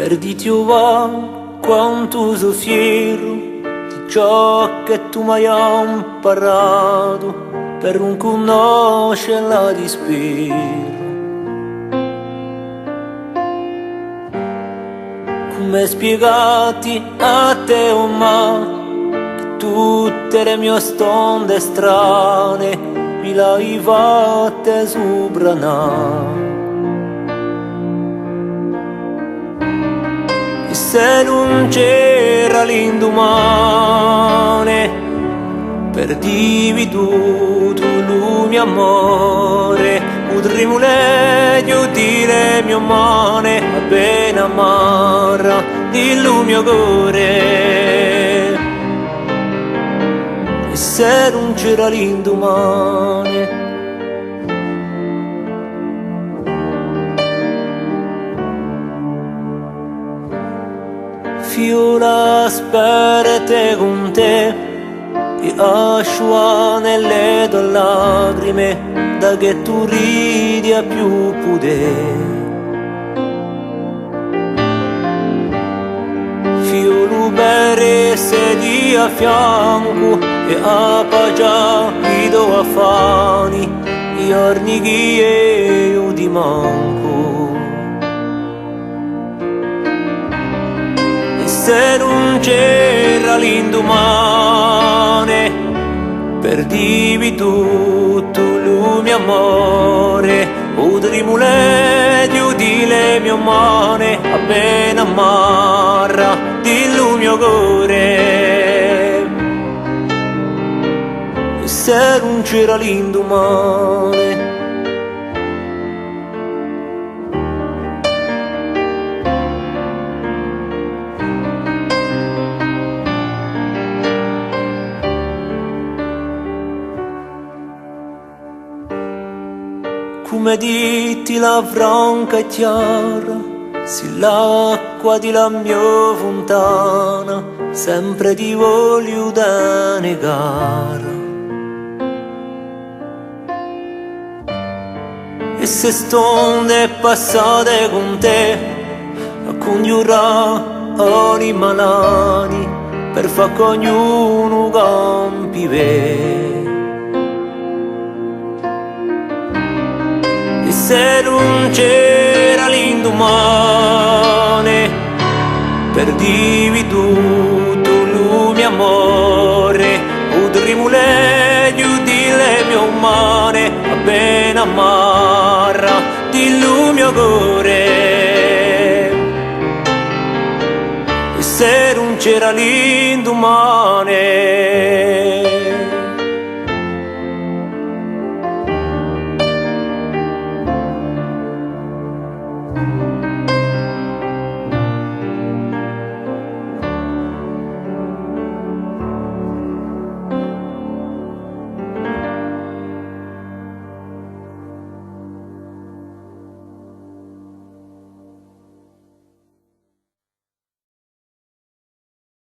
Perditi va quanto soffiro di ciò che tu mi hai imparato per non conoscere la dispero. Come spiegati a te o ma che tutte le mie stonde strane mi l'hai fatte subranare. E se non c'era l'indomane, perdivi tutto il mio amore, potremmo meglio dire mio mane, appena amara dillo mio cuore. E se non c'era l'indomane, fiola sperate con te e asciua nelle tue lacrime da che tu ridi a più potere. Fiolo per sedi a fianco e a pagia i do affani i giorni che io ti manco. Se non c'era l'indomane, perdivi tutto il mio amore, potremmo meglio dire mio mane, appena amara dillo mio cuore. Se non c'era l'indomane, come ditti la franca e chiara, si l'acqua di la mia fontana, sempre ti voglio da negare. E se stonde passate con te, a congiurare ogni malani, per far che ognuno campi ve. E se non c'era l'indomane, perdivi tutto il mio amore, potremmo meglio dire mio mane, appena amara dillo mio cuore. E se non c'era l'indomane,